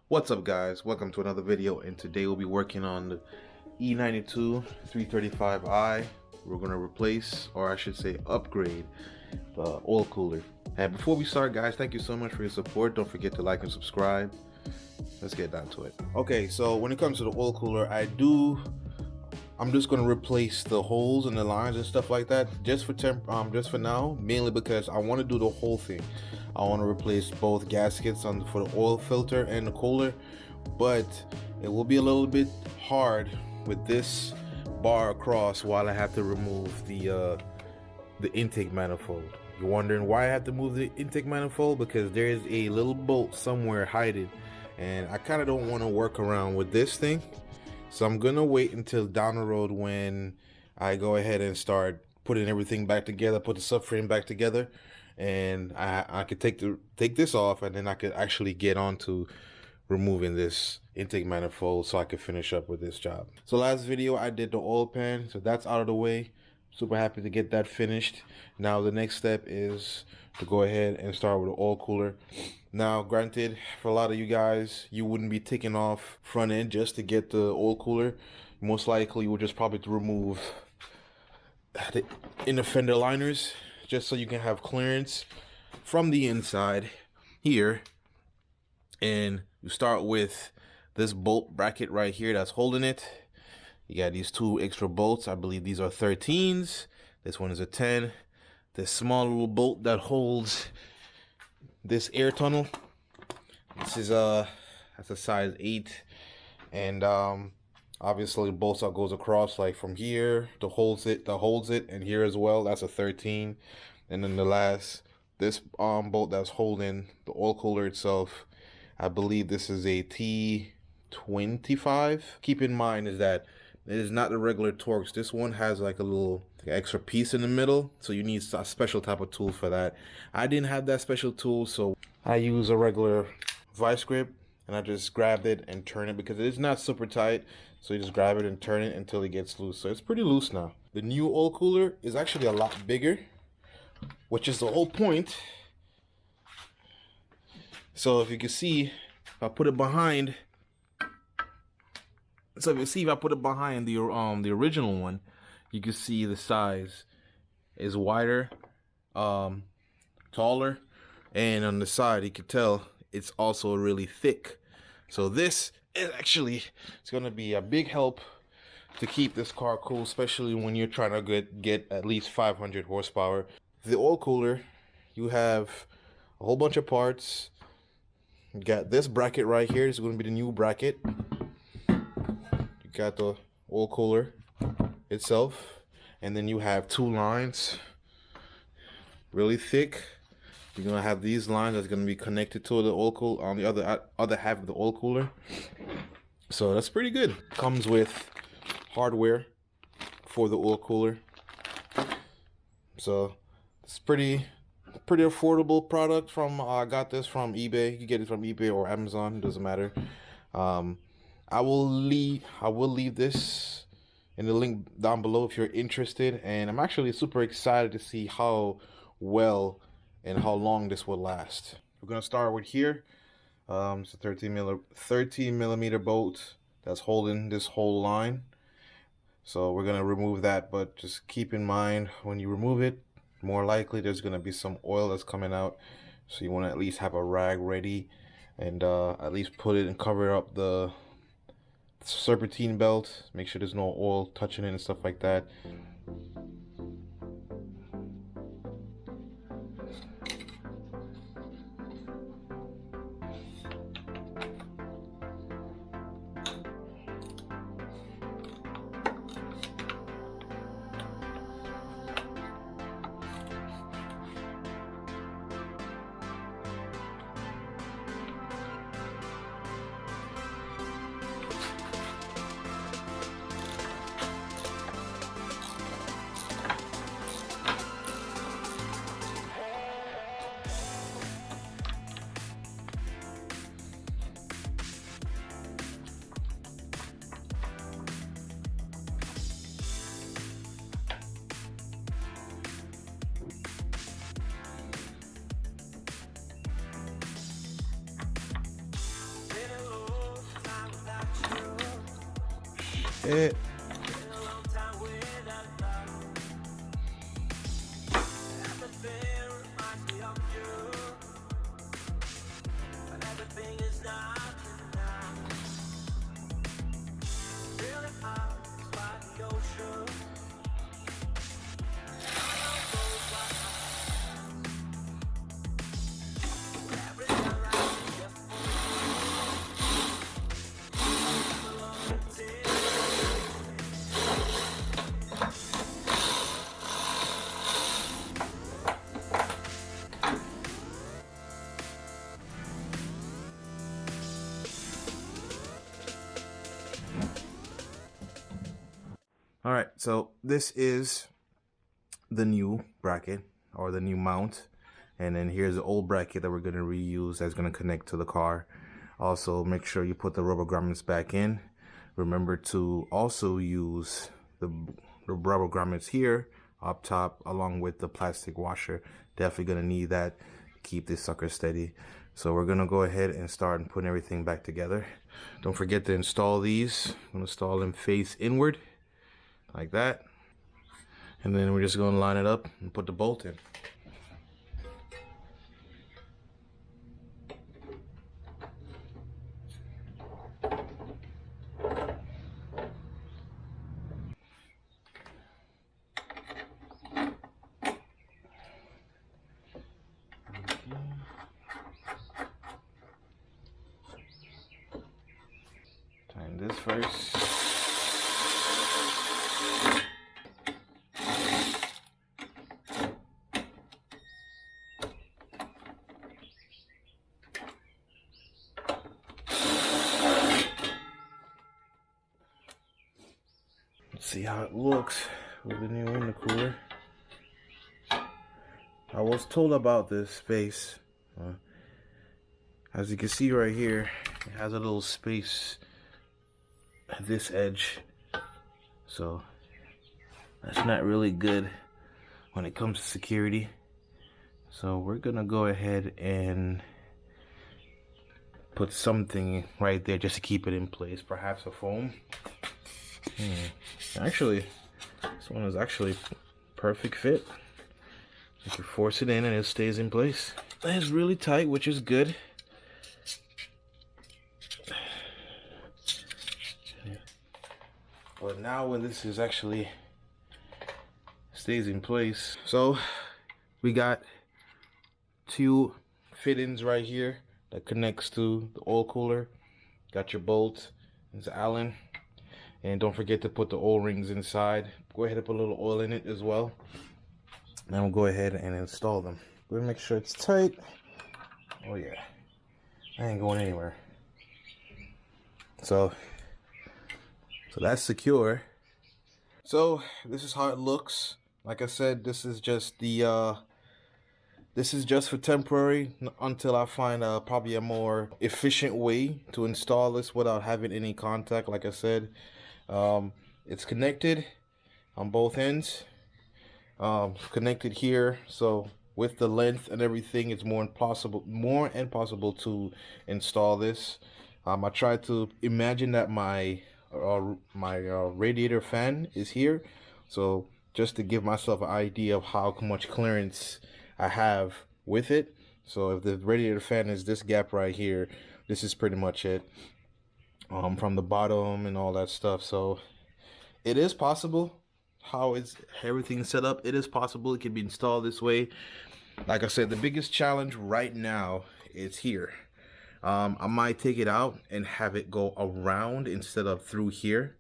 What's up, guys? Welcome to another video, and today we'll be working on the E92 335i. We're going to replace, or I should say upgrade, the oil cooler. And before we start, guys, thank you so much for your support. Don't forget to like and subscribe. Let's get down to it. Okay, so when it comes to the oil cooler, I'm just going to replace the holes and the lines and stuff like that just for now, mainly because I want to do the whole thing. I want to replace both gaskets for the oil filter and the cooler, but it will be a little bit hard with this bar across while I have to remove the intake manifold. You're wondering why I have to move the intake manifold? Because there is a little bolt somewhere hiding, and I kind of don't want to work around with this thing. So I'm gonna wait until down the road when I go ahead and start putting everything back together, put the subframe back together, and I could take this off, and then I could actually get on to removing this intake manifold so I could finish up with this job. So last video I did the oil pan, so that's out of the way. Super happy to get that finished. Now the next step is to go ahead and start with the oil cooler. Now granted, for a lot of you guys, you wouldn't be taking off front end just to get the oil cooler. Most likely you would just probably remove the inner fender liners just so you can have clearance from the inside here. And you start with this bolt bracket right here that's holding it. You got these two extra bolts. I believe these are 13s. This one is a 10. This small little bolt that holds this air tunnel. This is that's a size 8, and obviously both side goes across, like from here to holds it, and here as well. That's a 13, and then this bolt that's holding the oil cooler itself, I believe this is a T25. Keep in mind is that it is not the regular Torx. This one has like a little extra piece in the middle, so you need a special type of tool for that. I didn't have that special tool, so I use a regular vice grip, and I just grabbed it and turn it because it is not super tight. So you just grab it and turn it until it gets loose. So it's pretty loose now. The new oil cooler is actually a lot bigger, which is the whole point. So if you can see, if I put it behind. So if you see, if I put it behind the original one, you can see the size is wider, taller, and on the side you can tell it's also really thick. So this is actually, it's going to be a big help to keep this car cool, especially when you're trying to get at least 500 horsepower. The oil cooler, you have a whole bunch of parts. You got this bracket right here. This is going to be the new bracket. Got the oil cooler itself, and then you have two lines, really thick. You're gonna have these lines that's gonna be connected to the oil cooler on the other half of the oil cooler. So that's pretty good. Comes with hardware for the oil cooler, so it's pretty affordable product. From I got this from eBay. You can get it from eBay or Amazon, doesn't matter. I will leave this in the link down below if you're interested, and I'm actually super excited to see how well and how long this will last. We're gonna start with here. It's a 13 millimeter bolt that's holding this whole line. So we're gonna remove that, but just keep in mind when you remove it, more likely there's gonna be some oil that's coming out. So you want to at least have a rag ready, and at least put it and cover up the serpentine belt. Make sure there's no oil touching it and stuff like that. it. All right, so this is the new bracket or the new mount, and then here's the old bracket that we're going to reuse that's going to connect to the car. Also, make sure you put the rubber grommets back in. Remember to also use the rubber grommets here up top along with the plastic washer. Definitely going to need that to keep this sucker steady. So we're going to go ahead and start and putting everything back together. Don't forget to install these. I'm going to install them face inward like that, and then we're just going to line it up and put the bolt in. Tighten this first. Let's see how it looks with the new intercooler. I was told about this space. As you can see right here, it has a little space at this edge. So that's not really good when it comes to security. So we're gonna go ahead and put something right there just to keep it in place. Perhaps a foam. Actually, this one is actually perfect fit. You can force it in and it stays in place. It's really tight, which is good. But now when this is actually stays in place, so we got two fittings right here that connects to the oil cooler. Got your bolt, it's Allen. And don't forget to put the O-rings inside. Go ahead and put a little oil in it as well. Now we'll go ahead and install them. We'll make sure it's tight. Oh yeah, I ain't going anywhere. So that's secure. So this is how it looks. Like I said, this is just the this is just for temporary until I find probably a more efficient way to install this without having any contact. Like I said, it's connected on both ends, connected here, so with the length and everything, it's more impossible to install this. I tried to imagine that my radiator fan is here, so just to give myself an idea of how much clearance I have with it. So if the radiator fan is this gap right here, this is pretty much it. From the bottom and all that stuff. So it is possible. How is everything set up? It is possible it can be installed this way. Like I said, the biggest challenge right now is here. I might take it out and have it go around instead of through here.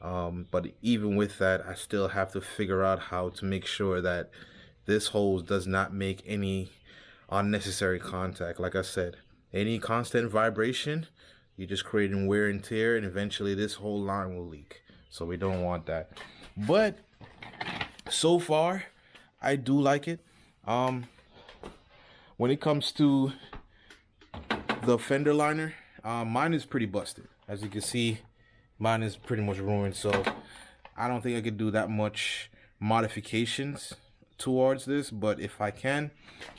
But even with that, I still have to figure out how to make sure that this hose does not make any unnecessary contact. Like I said, any constant vibration, you're just creating wear and tear, and eventually this whole line will leak. So we don't want that. But so far, I do like it. When it comes to the fender liner, mine is pretty busted. As you can see, mine is pretty much ruined. So I don't think I could do that much modifications towards this. But if I can,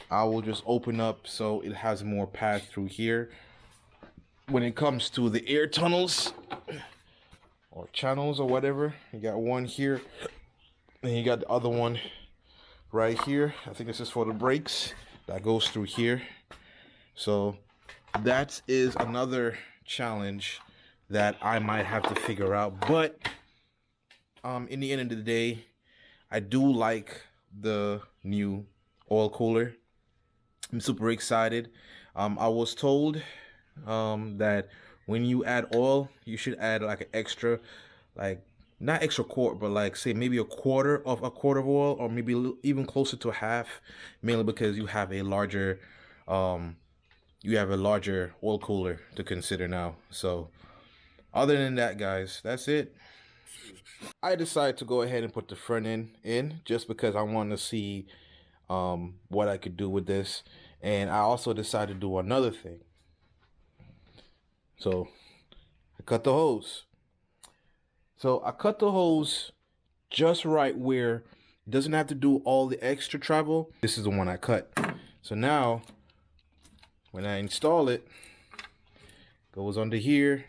I will just open up so it has more path through here. When it comes to the air tunnels or channels or whatever. You got one here, and you got the other one right here. I think this is for the brakes that goes through here. So that is another challenge that I might have to figure out. But in the end of the day, I do like the new oil cooler. I'm super excited. I was told that when you add oil, you should add like an extra, like not extra quart, but like say maybe a quarter of oil, or maybe even closer to half, mainly because you have a larger oil cooler to consider now. So other than that, guys, that's it. I decided to go ahead and put the front end in just because I want to see what I could do with this. And I also decided to do another thing. So I cut the hose. So I cut the hose just right where it doesn't have to do all the extra travel. This is the one I cut. So now when I install it, goes under here,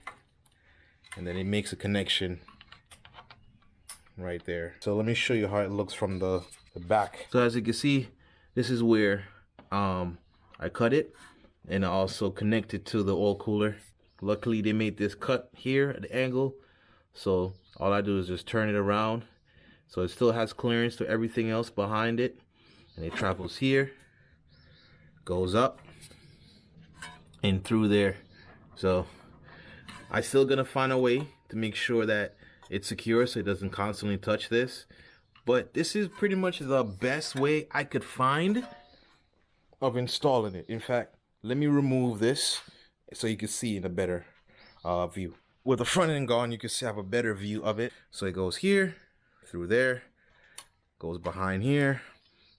and then it makes a connection right there. So let me show you how it looks from the back. So as you can see, this is where I cut it, and I also connected to the oil cooler. Luckily they made this cut here at the angle, so all I do is just turn it around so it still has clearance to everything else behind it, and it travels here, goes up and through there. So I still gonna find a way to make sure that it's secure so it doesn't constantly touch this, but this is pretty much the best way I could find of installing it. In fact, let me remove this so you can see in a better view. With the front end gone, you can have a better view of it. So it goes here, through there, goes behind here.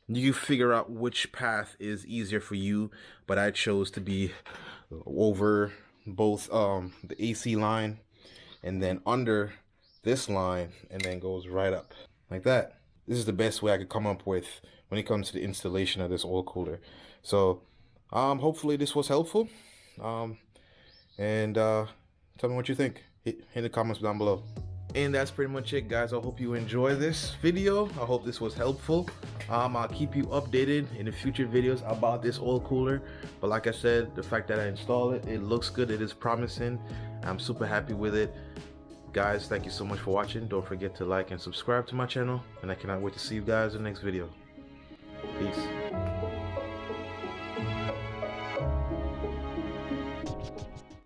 You figure out which path is easier for you, but I chose to be over both the AC line and then under this line, and then goes right up like that. This is the best way I could come up with when it comes to the installation of this oil cooler. So hopefully this was helpful, and tell me what you think. Hit the comments down below. And that's pretty much it, guys. I hope you enjoy this video. I hope this was helpful. I'll keep you updated in the future videos about this oil cooler. But like I said, the fact that I installed it, it looks good, it is promising. I'm super happy with it. Guys, thank you so much for watching. Don't forget to like and subscribe to my channel, and I cannot wait to see you guys in the next video. Peace.